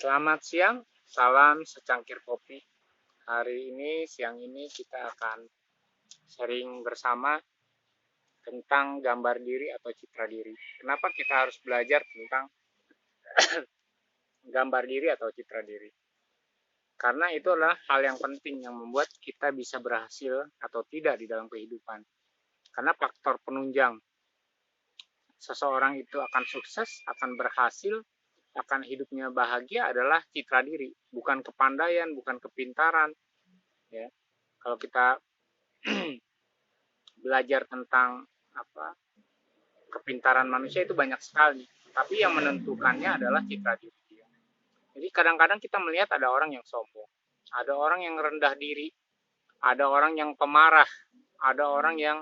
Selamat siang, salam secangkir kopi. Hari ini, siang ini kita akan sharing bersama tentang gambar diri atau citra diri. Kenapa kita harus belajar tentang gambar diri atau citra diri? Karena itu adalah hal yang penting yang membuat kita bisa berhasil atau tidak di dalam kehidupan. Karena faktor penunjang seseorang itu akan sukses, akan berhasil, akan hidupnya bahagia adalah citra diri, bukan kepandaian, bukan kepintaran. Ya, kalau kita belajar tentang kepintaran manusia itu banyak sekali, tapi yang menentukannya adalah citra diri dia. Jadi kadang-kadang kita melihat ada orang yang sombong, ada orang yang rendah diri, ada orang yang pemarah, ada orang yang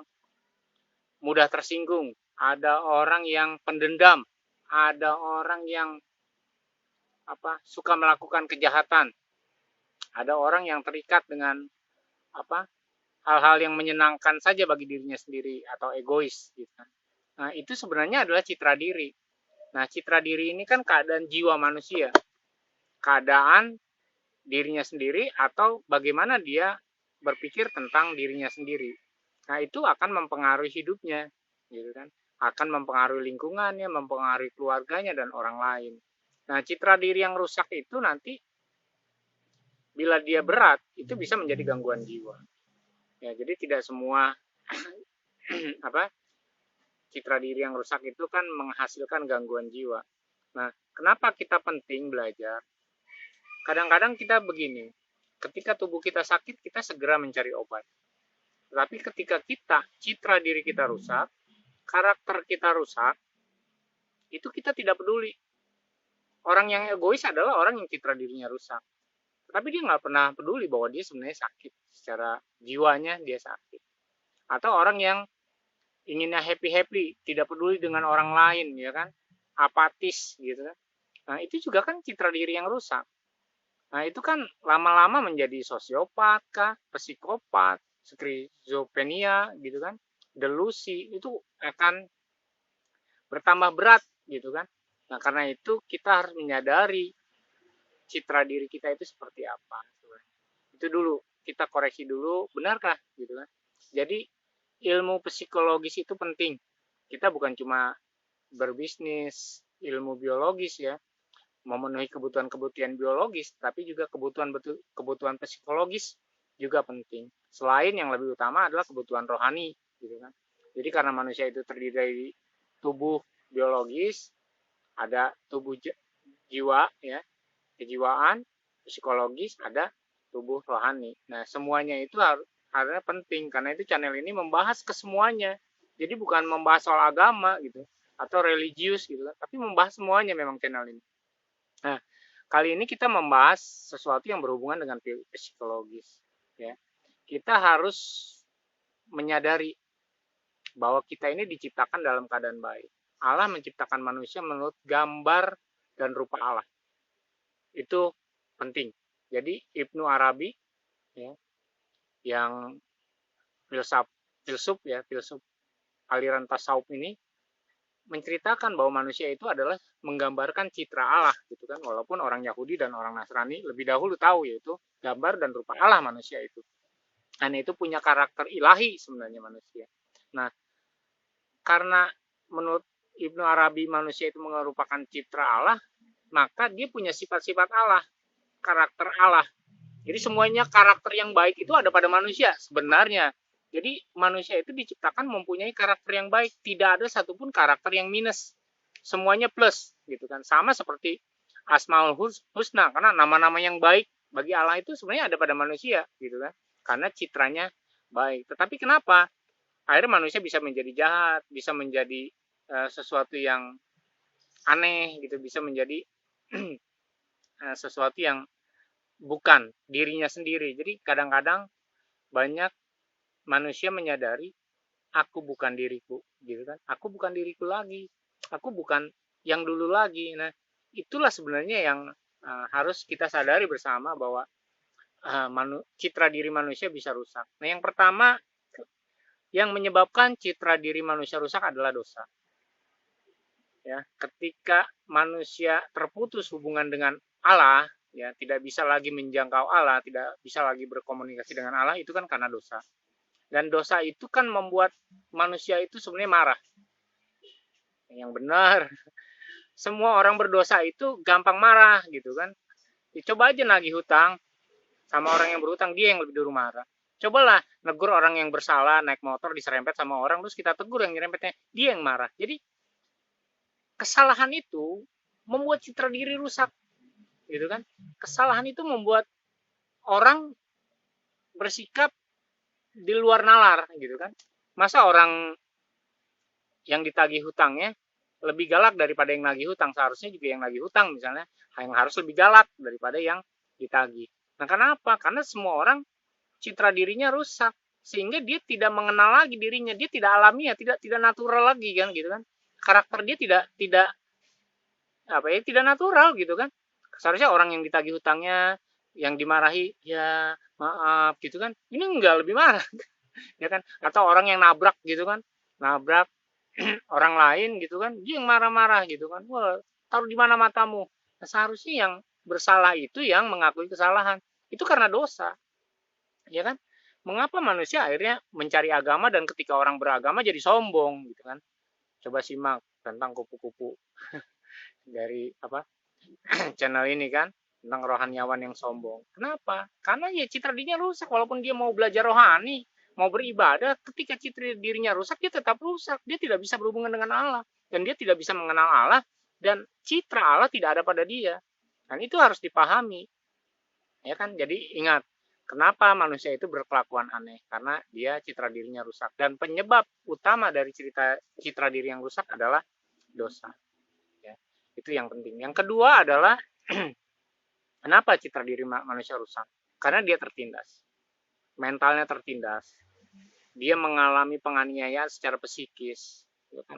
mudah tersinggung, ada orang yang pendendam, ada orang yang suka melakukan kejahatan, ada orang yang terikat dengan hal-hal yang menyenangkan saja bagi dirinya sendiri atau egois gitu. Nah, itu sebenarnya adalah citra diri. Nah, citra diri ini kan keadaan jiwa manusia, keadaan dirinya sendiri atau bagaimana dia berpikir tentang dirinya sendiri. Nah, itu akan mempengaruhi hidupnya, gitu kan? Akan mempengaruhi lingkungannya, mempengaruhi keluarganya dan orang lain. Nah, citra diri yang rusak itu nanti bila dia berat itu bisa menjadi gangguan jiwa. Ya, jadi tidak semua citra diri yang rusak itu kan menghasilkan gangguan jiwa. Nah, kenapa kita penting belajar? Kadang-kadang kita begini, ketika tubuh kita sakit, kita segera mencari obat. Tapi ketika citra diri kita rusak, karakter kita rusak, itu kita tidak peduli. Orang yang egois adalah orang yang citra dirinya rusak. Tapi dia nggak pernah peduli bahwa dia sebenarnya sakit. Secara jiwanya dia sakit. Atau orang yang inginnya happy-happy, tidak peduli dengan orang lain, ya kan? Apatis, gitu kan. Nah, itu juga kan citra diri yang rusak. Nah, itu kan lama-lama menjadi sosiopat kah, psikopat, skizofrenia gitu kan, delusi, itu akan bertambah berat gitu kan. Nah, karena itu kita harus menyadari citra diri kita itu seperti apa. Itu dulu, kita koreksi dulu, benarkah gitu kan. Jadi ilmu psikologis itu penting. Kita bukan cuma berbisnis ilmu biologis ya, memenuhi kebutuhan-kebutuhan biologis, tapi juga kebutuhan psikologis juga penting. Selain yang lebih utama adalah kebutuhan rohani, gitu kan. Jadi karena manusia itu terdiri dari tubuh biologis, ada tubuh jiwa, ya, kejiwaan, psikologis, ada tubuh rohani. Nah, semuanya itu harusnya penting karena itu channel ini membahas kesemuanya. Jadi bukan membahas soal agama gitu atau religius gitu, tapi membahas semuanya memang channel ini. Nah, kali ini kita membahas sesuatu yang berhubungan dengan psikologis. Ya, kita harus menyadari bahwa kita ini diciptakan dalam keadaan baik. Allah menciptakan manusia menurut gambar dan rupa Allah. Itu penting. Jadi Ibnu Arabi, ya, yang filsuf aliran tasawuf ini menceritakan bahwa manusia itu adalah menggambarkan citra Allah gitu kan, walaupun orang Yahudi dan orang Nasrani lebih dahulu tahu yaitu gambar dan rupa Allah manusia itu. Dan itu punya karakter ilahi sebenarnya manusia. Nah, karena menurut Ibnu Arabi manusia itu merupakan citra Allah, maka dia punya sifat-sifat Allah, karakter Allah. Jadi semuanya karakter yang baik itu ada pada manusia sebenarnya. Jadi manusia itu diciptakan mempunyai karakter yang baik, tidak ada satupun karakter yang minus. Semuanya plus gitu kan. Sama seperti Asmaul Husna, karena nama-nama yang baik bagi Allah itu sebenarnya ada pada manusia gitu kan. Karena citranya baik. Tetapi kenapa akhirnya manusia bisa menjadi jahat, bisa menjadi sesuatu yang aneh gitu, bisa menjadi sesuatu yang bukan dirinya sendiri. Jadi kadang-kadang banyak manusia menyadari aku bukan diriku, gitu kan? Aku bukan diriku lagi. Aku bukan yang dulu lagi. Nah, itulah sebenarnya yang harus kita sadari bersama bahwa citra diri manusia bisa rusak. Nah, yang pertama yang menyebabkan citra diri manusia rusak adalah dosa. Ya, ketika manusia terputus hubungan dengan Allah, ya, tidak bisa lagi menjangkau Allah, tidak bisa lagi berkomunikasi dengan Allah, itu kan karena dosa. Dan dosa itu kan membuat manusia itu sebenarnya marah. Yang benar, semua orang berdosa itu gampang marah gitu kan. Ya, coba aja nagih hutang sama orang yang berhutang, dia yang lebih dulu marah. Cobalah negur orang yang bersalah naik motor diserempet sama orang, terus kita tegur yang nyerempetnya, dia yang marah. Jadi kesalahan itu membuat citra diri rusak, gitu kan. Kesalahan itu membuat orang bersikap di luar nalar, gitu kan. Masa orang yang ditagih hutangnya lebih galak daripada yang nagih hutang? Seharusnya juga yang nagih hutang misalnya yang harus lebih galak daripada yang ditagih. Nah, kenapa? Karena semua orang citra dirinya rusak, sehingga dia tidak mengenal lagi dirinya, dia tidak alamiah, tidak natural lagi kan, gitu kan. Karakter dia tidak apa ya, tidak natural gitu kan. Seharusnya orang yang ditagih hutangnya, yang dimarahi, ya maaf gitu kan, ini enggak, lebih marah ya kan. Atau orang yang nabrak gitu kan, nabrak orang lain gitu kan, dia yang marah-marah gitu kan, wah, taruh di mana matamu. Nah, seharusnya yang bersalah itu yang mengakui kesalahan, itu karena dosa, ya kan. Mengapa manusia akhirnya mencari agama, dan ketika orang beragama jadi sombong gitu kan. Coba simak tentang kupu-kupu dari apa channel ini kan, tentang rohaniawan yang sombong. Kenapa? Karena ya citra dirinya rusak. Walaupun dia mau belajar rohani, mau beribadah, ketika citra dirinya rusak, dia tetap rusak. Dia tidak bisa berhubungan dengan Allah, dan dia tidak bisa mengenal Allah, dan citra Allah tidak ada pada dia. Dan itu harus dipahami, ya kan. Jadi ingat, kenapa manusia itu berkelakuan aneh? Karena dia citra dirinya rusak, dan penyebab utama dari citra diri yang rusak adalah dosa. Ya, itu yang penting. Yang kedua adalah kenapa citra diri manusia rusak? Karena dia tertindas, mentalnya tertindas. Dia mengalami penganiayaan secara psikis.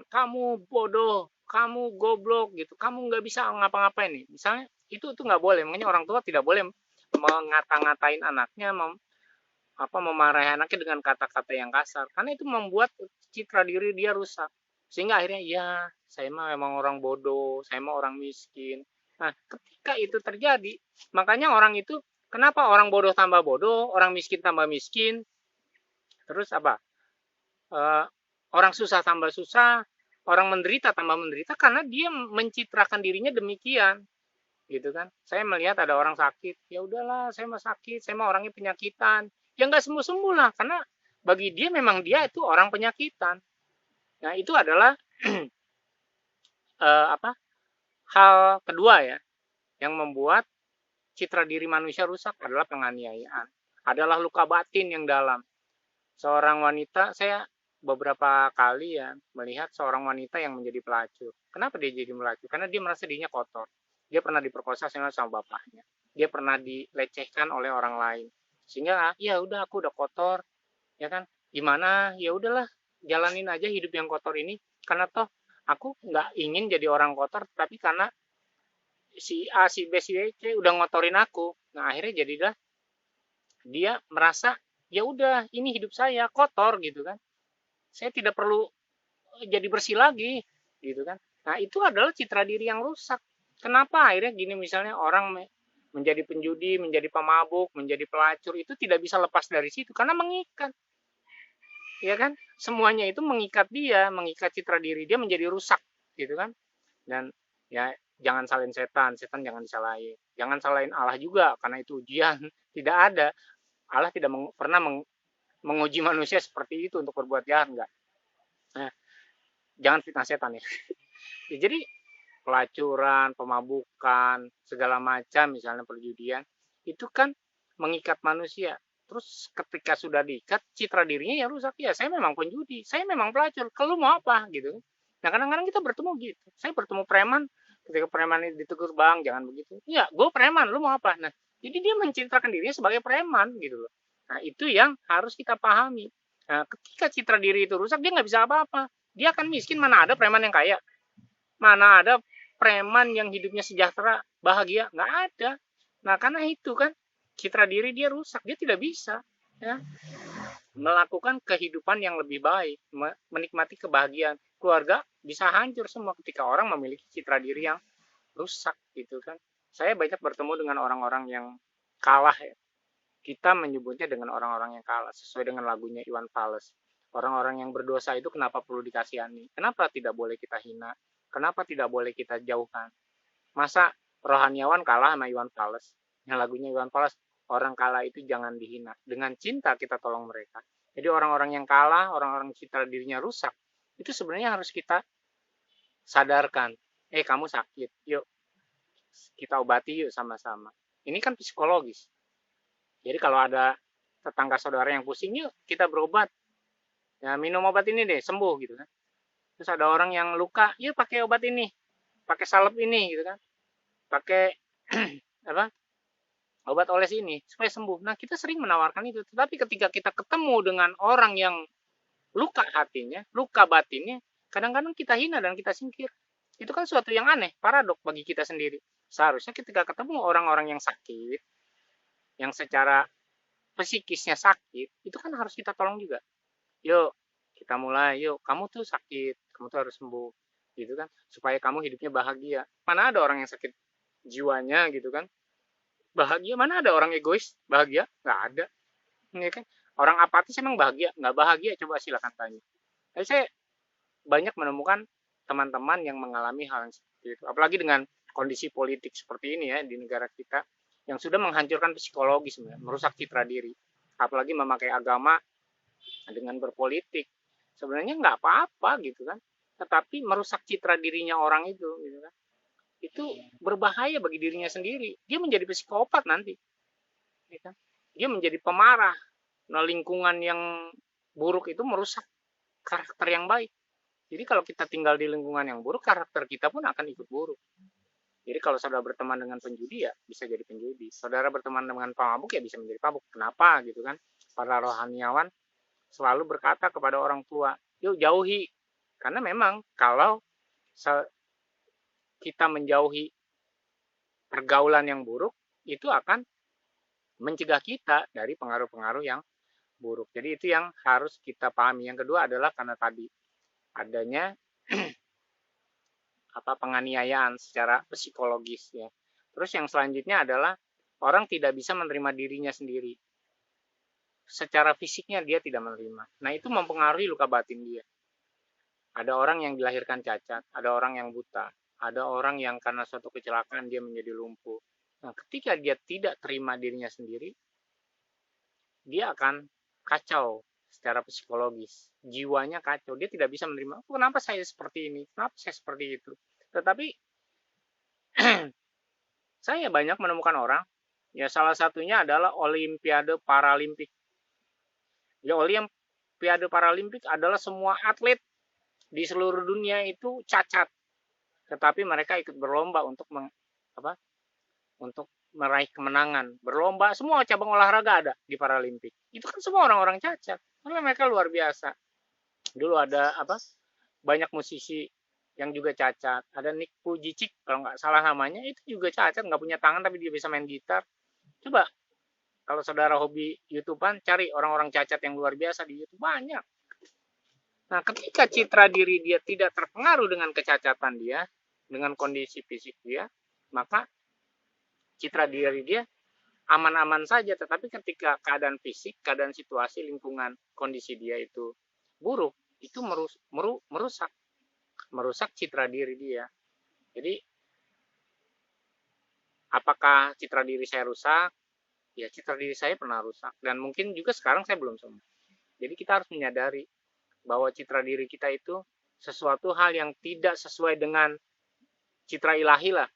Kamu bodoh, kamu goblok gitu, kamu nggak bisa ngapa-ngapain nih. Misalnya itu tuh nggak boleh. Makanya orang tua tidak boleh mengata-ngatain anaknya, memarahi anaknya dengan kata-kata yang kasar. Karena itu membuat citra diri dia rusak. Sehingga akhirnya, ya, saya mah memang orang bodoh, saya mah orang miskin. Nah, ketika itu terjadi, makanya orang itu, kenapa orang bodoh tambah bodoh, orang miskin tambah miskin, terus apa? Eh, orang susah tambah susah, orang menderita tambah menderita, karena dia mencitrakan dirinya demikian, gitu kan. Saya melihat ada orang sakit, ya udahlah, saya mah sakit, saya mah orangnya penyakitan. Ya nggak sembuh-sembuh lah, karena bagi dia memang dia itu orang penyakitan. Nah, itu adalah apa? Hal kedua ya, yang membuat citra diri manusia rusak adalah penganiayaan. Adalah luka batin yang dalam. Seorang wanita, saya beberapa kali ya melihat seorang wanita yang menjadi pelacur. Kenapa dia jadi pelacur? Karena dia merasa dirinya kotor. Dia pernah diperkosa sama bapaknya. Dia pernah dilecehkan oleh orang lain. Sehingga ya udah, aku udah kotor, ya kan? Gimana? Ya udahlah, jalanin aja hidup yang kotor ini, karena toh aku nggak ingin jadi orang kotor, tapi karena si A, si B, si C udah ngotorin aku. Nah, akhirnya jadilah dia merasa, ya udah, ini hidup saya kotor gitu kan. Saya tidak perlu jadi bersih lagi gitu kan. Nah, itu adalah citra diri yang rusak. Kenapa akhirnya gini, misalnya orang menjadi penjudi, menjadi pemabuk, menjadi pelacur, itu tidak bisa lepas dari situ karena mengikat. Ya kan? Semuanya itu mengikat dia, mengikat citra diri dia menjadi rusak gitu kan. Dan ya, jangan salahin setan, setan jangan disalahin. Jangan salahin Allah juga, karena itu ujian. Tidak ada. Allah tidak pernah menguji manusia seperti itu untuk berbuat jahat, enggak. Nah, jangan fitnah setan ya. Ya, jadi pelacuran, pemabukan, segala macam, misalnya perjudian, itu kan mengikat manusia. Terus ketika sudah diikat, citra dirinya ya rusak. Ya, saya memang penjudi, saya memang pelacur, kalau mau apa gitu. Nah, kadang-kadang kita bertemu gitu. Saya bertemu preman, ketika preman ini ditegur, bang jangan begitu. Ya, gue preman, lu mau apa? Nah, jadi dia mencitrakan dirinya sebagai preman gitu loh. Nah, itu yang harus kita pahami. Nah, ketika citra diri itu rusak, dia nggak bisa apa-apa. Dia akan miskin. Mana ada preman yang kaya? Mana ada preman yang hidupnya sejahtera, bahagia? Nggak ada. Nah, karena itu kan citra diri dia rusak. Dia tidak bisa ya melakukan kehidupan yang lebih baik, menikmati kebahagiaan. keluarga bisa hancur semua ketika orang memiliki citra diri yang rusak gitu kan. Saya banyak bertemu dengan orang-orang yang kalah ya. Kita menyebutnya dengan orang-orang yang kalah sesuai dengan lagunya Iwan Fals. Orang-orang yang berdosa itu kenapa perlu dikasihani? Kenapa tidak boleh kita hina? Kenapa tidak boleh kita jauhkan? Masa rohaniawan kalah sama Iwan Fals? Yang lagunya Iwan Fals, orang kalah itu jangan dihina. Dengan cinta kita tolong mereka. Jadi orang-orang yang kalah, orang-orang citra dirinya rusak, itu sebenarnya harus kita sadarkan. Kamu sakit, yuk kita obati yuk sama-sama. Ini kan psikologis. Jadi kalau ada tetangga saudara yang pusing, yuk kita berobat. Ya, minum obat ini deh, sembuh gitu kan. Terus ada orang yang luka, yuk pakai obat ini, pakai salep ini gitu kan. Pakai apa? Obat oles ini supaya sembuh. Nah, kita sering menawarkan itu. Tetapi ketika kita ketemu dengan orang yang luka hatinya, luka batinnya, kadang-kadang kita hina dan kita singkir. Itu kan suatu yang aneh, paradok bagi kita sendiri. Seharusnya ketika ketemu orang-orang yang sakit, yang secara psikisnya sakit, itu kan harus kita tolong juga. Yuk, kita mulai, yuk, kamu tuh sakit, kamu tuh harus sembuh, gitu kan, supaya kamu hidupnya bahagia. Mana ada orang yang sakit jiwanya, gitu kan, bahagia, mana ada orang egois, bahagia, nggak ada, ya kan, orang apatis emang bahagia, nggak bahagia, coba silakan tanya. Jadi saya banyak menemukan teman-teman yang mengalami hal yang seperti itu, apalagi dengan kondisi politik seperti ini ya, di negara kita, yang sudah menghancurkan psikologis, merusak citra diri, apalagi memakai agama dengan berpolitik. Sebenarnya nggak apa-apa gitu kan, tetapi merusak citra dirinya orang itu gitu kan, itu berbahaya bagi dirinya sendiri. Dia menjadi psikopat nanti gitu kan? Dia menjadi pemarah. Nah, lingkungan yang buruk itu merusak karakter yang baik. Jadi kalau kita tinggal di lingkungan yang buruk, karakter kita pun akan ikut buruk. Jadi kalau saudara berteman dengan penjudi ya bisa jadi penjudi, saudara berteman dengan pemabuk ya bisa menjadi pabuk. Kenapa gitu kan? Para rohaniawan selalu berkata kepada orang tua, yuk jauhi. Karena memang kalau kita menjauhi pergaulan yang buruk, itu akan mencegah kita dari pengaruh-pengaruh yang buruk. Jadi itu yang harus kita pahami. Yang kedua adalah karena tadi adanya penganiayaan secara psikologis ya. Terus yang selanjutnya adalah orang tidak bisa menerima dirinya sendiri. Secara fisiknya dia tidak menerima. Nah, itu mempengaruhi luka batin dia. Ada orang yang dilahirkan cacat, ada orang yang buta, ada orang yang karena suatu kecelakaan dia menjadi lumpuh. Nah, ketika dia tidak terima dirinya sendiri, dia akan kacau secara psikologis. Jiwanya kacau, dia tidak bisa menerima, kenapa saya seperti ini, kenapa saya seperti itu. Tetapi saya banyak menemukan orang, ya salah satunya adalah Olimpiade Paralimpik. Ya, Olimpiade Paralimpik adalah semua atlet di seluruh dunia itu cacat, tetapi mereka ikut berlomba untuk untuk meraih kemenangan, berlomba, semua cabang olahraga ada di Paralimpik. Itu kan semua orang-orang cacat, karena mereka luar biasa. Dulu ada banyak musisi yang juga cacat. Ada Nick Vujicic kalau nggak salah namanya, itu juga cacat, nggak punya tangan tapi dia bisa main gitar. Coba kalau saudara hobi YouTubean, cari orang-orang cacat yang luar biasa di YouTube, banyak. Nah, ketika citra diri dia tidak terpengaruh dengan kecacatan dia, dengan kondisi fisik dia, maka citra diri dia aman-aman saja. Tetapi ketika keadaan fisik, keadaan situasi, lingkungan, kondisi dia itu buruk, itu merusak citra diri dia. Jadi, apakah citra diri saya rusak? Ya, citra diri saya pernah rusak. Dan mungkin juga sekarang saya belum sembuh. Jadi kita harus menyadari bahwa citra diri kita itu sesuatu hal yang tidak sesuai dengan citra ilahi lah.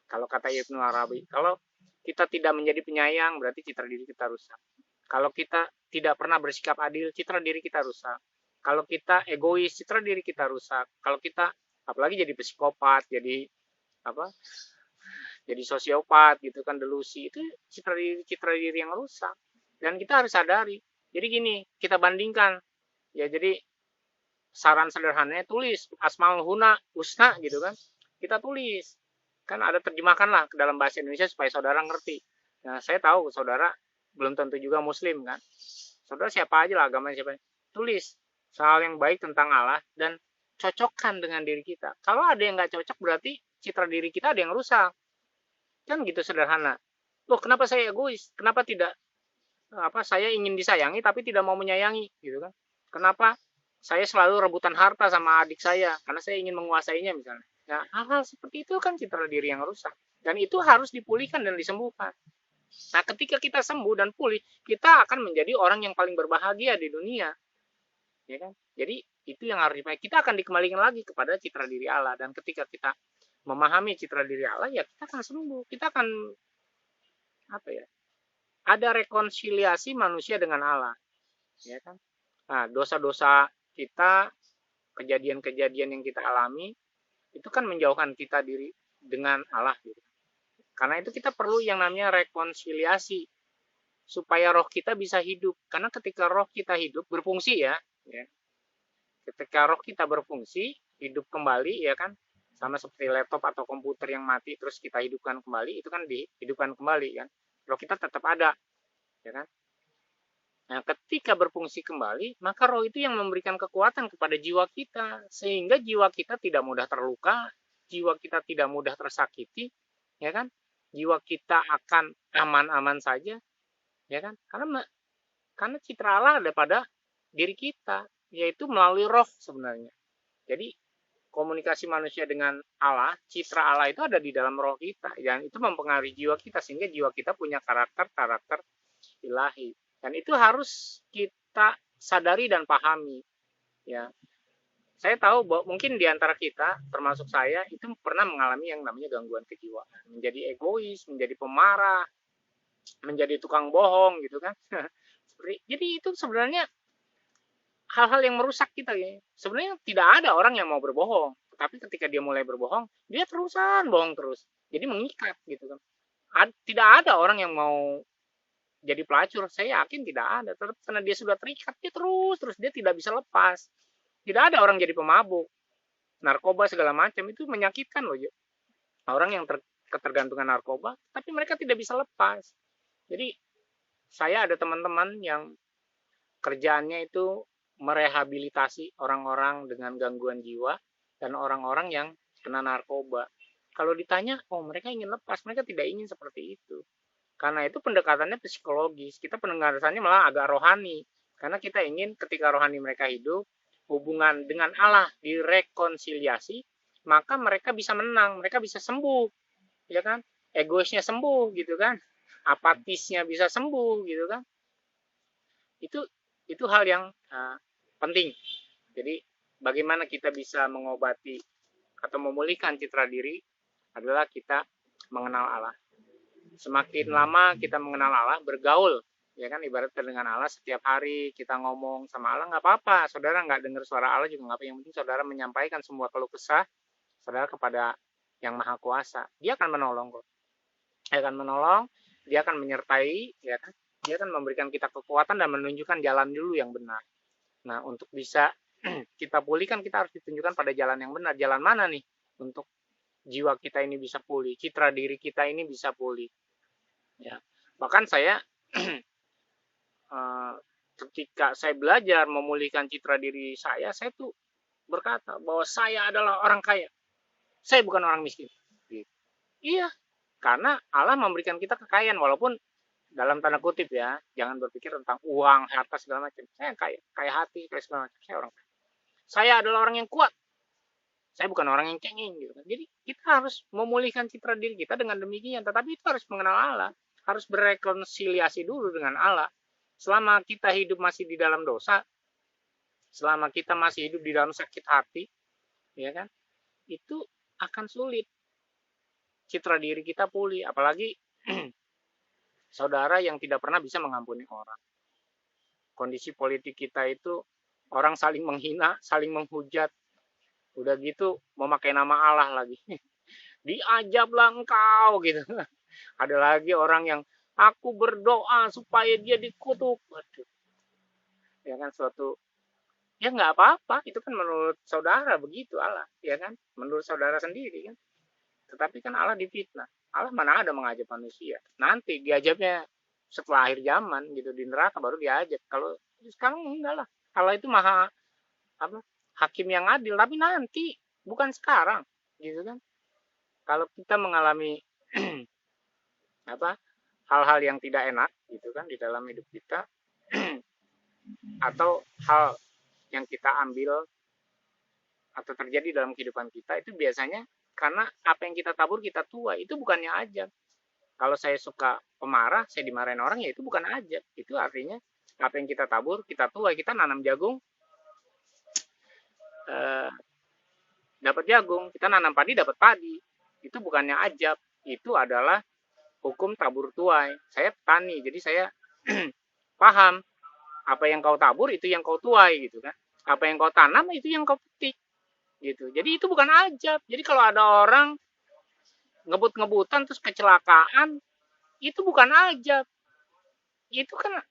Kalau kata Ibnu Arabi, kalau kita tidak menjadi penyayang, berarti citra diri kita rusak. Kalau kita tidak pernah bersikap adil, citra diri kita rusak. Kalau kita egois, citra diri kita rusak. Kalau kita apalagi jadi psikopat, jadi jadi sosiopat gitu kan, delusi, itu citra diri yang rusak. Dan kita harus sadari. Jadi gini, kita bandingkan. Ya, jadi saran sederhananya tulis Asmaul Husna gitu kan. Kita tulis. Kan ada terjemahkan lah ke dalam bahasa Indonesia supaya saudara ngerti. Nah, saya tahu saudara belum tentu juga muslim kan. Saudara siapa aja lah agamanya siapa. Tulis hal yang baik tentang Allah dan cocokkan dengan diri kita. Kalau ada yang nggak cocok, berarti citra diri kita ada yang rusak. Kan gitu sederhana. Loh, kenapa saya egois? Kenapa tidak saya ingin disayangi tapi tidak mau menyayangi gitu kan? Kenapa saya selalu rebutan harta sama adik saya karena saya ingin menguasainya misalnya. Nah, hal-hal seperti itu kan citra diri yang rusak dan itu harus dipulihkan dan disembuhkan. Nah, ketika kita sembuh dan pulih, kita akan menjadi orang yang paling berbahagia di dunia, ya kan? Jadi itu yang harus dipakai. Kita akan dikembalikan lagi kepada citra diri Allah dan ketika kita memahami citra diri Allah, ya kita akan sembuh. Kita akan apa ya? Ada rekonsiliasi manusia dengan Allah, ya kan? Nah, dosa-dosa kita, kejadian-kejadian yang kita alami, itu kan menjauhkan kita diri dengan Allah gitu. Karena itu kita perlu yang namanya rekonsiliasi supaya roh kita bisa hidup. Karena ketika roh kita hidup berfungsi ya. Ketika roh kita berfungsi, hidup kembali ya kan, sama seperti laptop atau komputer yang mati terus kita hidupkan kembali, itu kan dihidupkan kembali kan. Roh kita tetap ada, ya kan? Nah, ketika berfungsi kembali, maka roh itu yang memberikan kekuatan kepada jiwa kita, sehingga jiwa kita tidak mudah terluka, jiwa kita tidak mudah tersakiti, ya kan? Jiwa kita akan aman-aman saja, ya kan? Karena citra Allah ada pada diri kita, yaitu melalui roh sebenarnya. Jadi komunikasi manusia dengan Allah, citra Allah itu ada di dalam roh kita, dan itu mempengaruhi jiwa kita sehingga jiwa kita punya karakter ilahi. Dan itu harus kita sadari dan pahami. Ya, saya tahu bahwa mungkin di antara kita, termasuk saya, itu pernah mengalami yang namanya gangguan kejiwaan, menjadi egois, menjadi pemarah, menjadi tukang bohong, gitu kan? Jadi itu sebenarnya hal-hal yang merusak kita ya. Sebenarnya tidak ada orang yang mau berbohong, tapi ketika dia mulai berbohong, dia terusan bohong terus. Jadi mengikat gitu kan. Tidak ada orang yang mau jadi pelacur, saya yakin tidak ada. Tetap karena dia sudah terikat, dia terus dia tidak bisa lepas. Tidak ada orang jadi pemabuk, narkoba segala macam itu menyakitkan loh. Orang yang ketergantungan narkoba, tapi mereka tidak bisa lepas. Jadi saya ada teman-teman yang kerjaannya itu merehabilitasi orang-orang dengan gangguan jiwa dan orang-orang yang kena narkoba. Kalau ditanya, oh mereka ingin lepas, mereka tidak ingin seperti itu. Karena itu pendekatannya psikologis, kita pendekatannya malah agak rohani. Karena kita ingin ketika rohani mereka hidup, hubungan dengan Allah direkonsiliasi, maka mereka bisa menang, mereka bisa sembuh, ya kan? Egoisnya sembuh gitu kan? Apatisnya bisa sembuh gitu kan? Itu hal yang penting. Jadi bagaimana kita bisa mengobati atau memulihkan citra diri adalah kita mengenal Allah. Semakin lama kita mengenal Allah, bergaul, ya kan, ibaratnya dengan Allah setiap hari kita ngomong sama Allah, nggak apa-apa, saudara nggak dengar suara Allah juga nggak apa, yang penting saudara menyampaikan semua keluh kesah saudara kepada yang maha kuasa, dia akan menolong kok, dia akan menolong, dia akan menyertai, ya kan, dia akan memberikan kita kekuatan dan menunjukkan jalan dulu yang benar. Nah, untuk bisa kita pulihkan, kita harus ditunjukkan pada jalan yang benar. Jalan mana nih untuk jiwa kita ini bisa pulih, citra diri kita ini bisa pulih. Ya, bahkan saya ketika saya belajar memulihkan citra diri saya tuh berkata bahwa saya adalah orang kaya, saya bukan orang miskin. Gitu. Iya, karena Allah memberikan kita kekayaan, walaupun dalam tanda kutip ya, jangan berpikir tentang uang, harta segala macam. Saya kaya hati, kaya segala macam. Saya orang kaya. Saya adalah orang yang kuat. Saya bukan orang yang cengeng gitu kan. Jadi kita harus memulihkan citra diri kita dengan demikian, tetapi itu harus mengenal Allah, harus berrekonsiliasi dulu dengan Allah. Selama kita hidup masih di dalam dosa, selama kita masih hidup di dalam sakit hati, ya kan, itu akan sulit citra diri kita pulih, apalagi saudara yang tidak pernah bisa mengampuni orang. Kondisi politik kita itu orang saling menghina, saling menghujat, udah gitu memakai nama Allah lagi. Diajablah engkau gitu. Ada lagi orang yang aku berdoa supaya dia dikutuk. Waduh. Ya kan, suatu ya nggak apa-apa, itu kan menurut saudara begitu Allah, ya kan, menurut saudara sendiri kan. Tetapi kan Allah difitnah. Allah mana ada mengajab manusia. Nanti diajabnya setelah akhir zaman gitu, di neraka baru diajab. Kalau sekarang enggak lah. Allah itu maha apa? hakim yang adil, tapi nanti, bukan sekarang, gitu kan. Kalau kita mengalami apa hal-hal yang tidak enak gitu kan di dalam hidup kita, atau hal yang kita ambil atau terjadi dalam kehidupan kita, itu biasanya karena apa yang kita tabur kita tuai, itu bukannya ajab. Kalau saya suka pemarah, saya dimarahin orang, ya itu bukan ajab, itu artinya apa yang kita tabur kita tuai. Kita nanam jagung, eh, dapat jagung, kita nanam padi dapat padi, itu bukannya ajab, itu adalah hukum tabur tuai. Saya petani, jadi saya paham apa yang kau tabur itu yang kau tuai gitu kan. Apa yang kau tanam itu yang kau petik gitu. Jadi itu bukan ajab. Jadi kalau ada orang ngebut-ngebutan terus kecelakaan, itu bukan ajab. Itu kan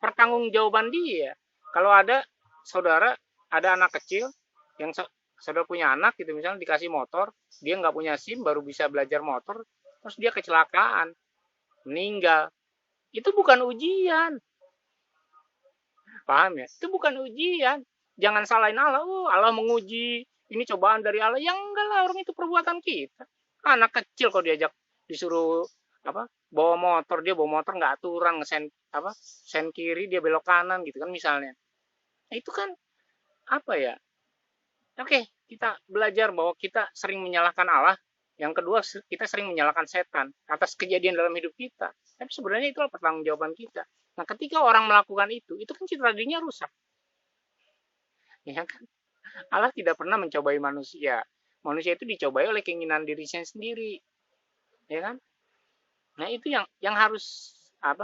pertanggungjawaban dia. Kalau ada saudara, ada anak kecil yang saudara punya anak gitu, misalnya dikasih motor, dia nggak punya SIM, baru bisa belajar motor, terus dia kecelakaan, meninggal. Itu bukan ujian. Paham ya? Itu bukan ujian. Jangan salahin Allah. Oh, Allah menguji. Ini cobaan dari Allah. Yang enggak lah, orang itu perbuatan kita. Anak kecil kalau diajak disuruh apa bawa motor, dia bawa motor nggak aturan, ngesen apa sen kiri dia belok kanan gitu kan misalnya. Nah, itu kan apa ya? Oke, kita belajar bahwa kita sering menyalahkan Allah. Yang kedua, kita sering menyalahkan setan atas kejadian dalam hidup kita. Tapi sebenarnya itulah pertanggungjawaban kita. Nah, ketika orang melakukan itu kan citra dirinya rusak. Ya kan? Allah tidak pernah mencobai manusia. Manusia itu dicobai oleh keinginan dirinya sendiri. Ya kan? Nah, itu yang harus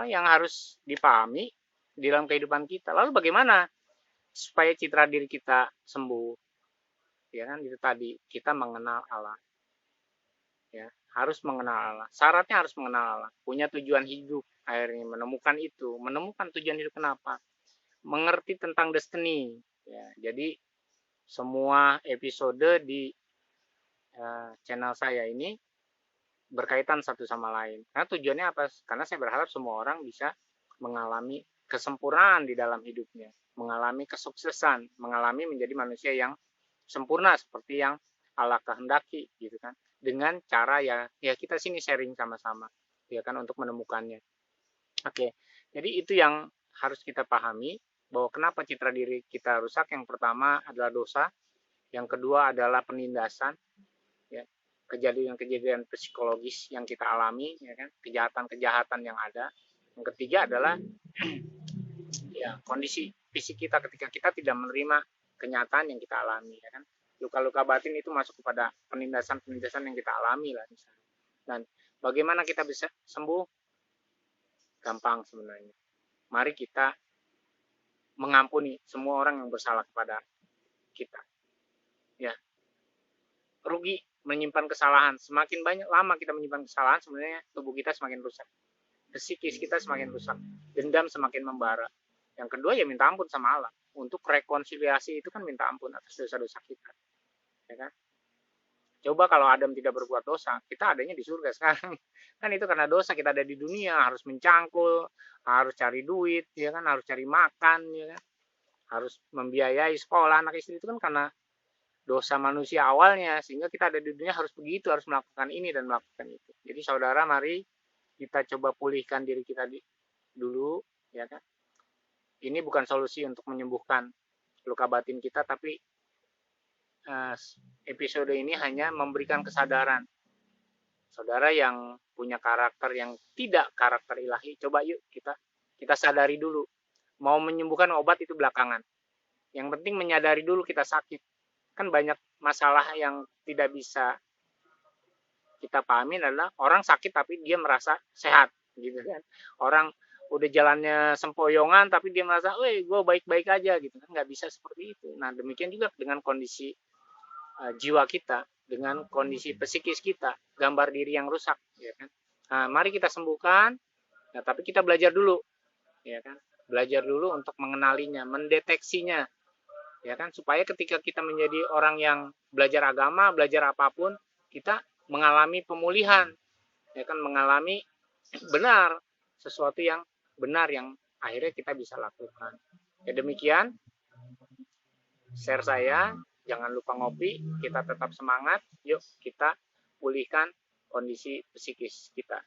yang harus dipahami di dalam kehidupan kita. Lalu bagaimana supaya citra diri kita sembuh? Ya kan, itu tadi kita mengenal Allah. Ya, harus mengenal Allah. Syaratnya harus mengenal Allah. Punya tujuan hidup. Akhirnya menemukan itu, menemukan tujuan hidup kenapa? Mengerti tentang destiny. Ya, jadi semua episode di channel saya ini berkaitan satu sama lain. Karena tujuannya apa? Karena saya berharap semua orang bisa mengalami kesempurnaan di dalam hidupnya, mengalami kesuksesan, mengalami menjadi manusia yang sempurna seperti yang Allah kehendaki gitu kan. Dengan cara ya kita sini sharing sama-sama ya kan untuk menemukannya. Oke. Jadi itu yang harus kita pahami bahwa kenapa citra diri kita rusak. Yang pertama adalah dosa, yang kedua adalah penindasan, ya, kejadian-kejadian psikologis yang kita alami, ya kan, kejahatan-kejahatan yang ada. Yang ketiga adalah ya kondisi fisik kita ketika kita tidak menerima kenyataan yang kita alami, ya kan. Luka-luka batin itu masuk kepada penindasan-penindasan yang kita alami lah misalnya. Dan bagaimana kita bisa sembuh? Gampang sebenarnya. Mari kita mengampuni semua orang yang bersalah kepada kita. Ya, rugi menyimpan kesalahan. Semakin banyak lama kita menyimpan kesalahan, sebenarnya tubuh kita semakin rusak. Psikis kita semakin rusak. Dendam semakin membara. Yang kedua ya minta ampun sama Allah. Untuk rekonsiliasi itu kan minta ampun atas dosa-dosa kita. Ya kan? Coba kalau Adam tidak berbuat dosa, kita adanya di surga sekarang. Kan itu karena dosa kita ada di dunia, harus mencangkul, harus cari duit, ya kan, harus cari makan, ya kan. Harus membiayai sekolah anak istri, itu kan karena dosa manusia awalnya, sehingga kita ada di dunia harus begitu, harus melakukan ini dan melakukan itu. Jadi saudara, mari kita coba pulihkan diri kita dulu, ya kan. Ini bukan solusi untuk menyembuhkan luka batin kita, tapi episode ini hanya memberikan kesadaran. Saudara yang punya karakter yang tidak karakter ilahi, coba yuk kita sadari dulu. Mau menyembuhkan obat itu belakangan. Yang penting menyadari dulu kita sakit. Kan banyak masalah yang tidak bisa kita pahami adalah orang sakit tapi dia merasa sehat gitu kan. Orang udah jalannya sempoyongan tapi dia merasa, "Weh, gue baik-baik aja" gitu kan. Nggak bisa seperti itu. Nah, demikian juga dengan kondisi jiwa kita, dengan kondisi psikis kita, gambar diri yang rusak ya kan. Nah, mari kita sembuhkan. Nah, tapi kita belajar dulu ya kan. Belajar dulu untuk mengenalinya, mendeteksinya ya kan, supaya ketika kita menjadi orang yang belajar agama, belajar apapun, kita mengalami pemulihan ya kan, mengalami benar sesuatu yang benar yang akhirnya kita bisa lakukan. Ya demikian share saya. Jangan lupa ngopi, kita tetap semangat. Yuk kita pulihkan kondisi psikis kita.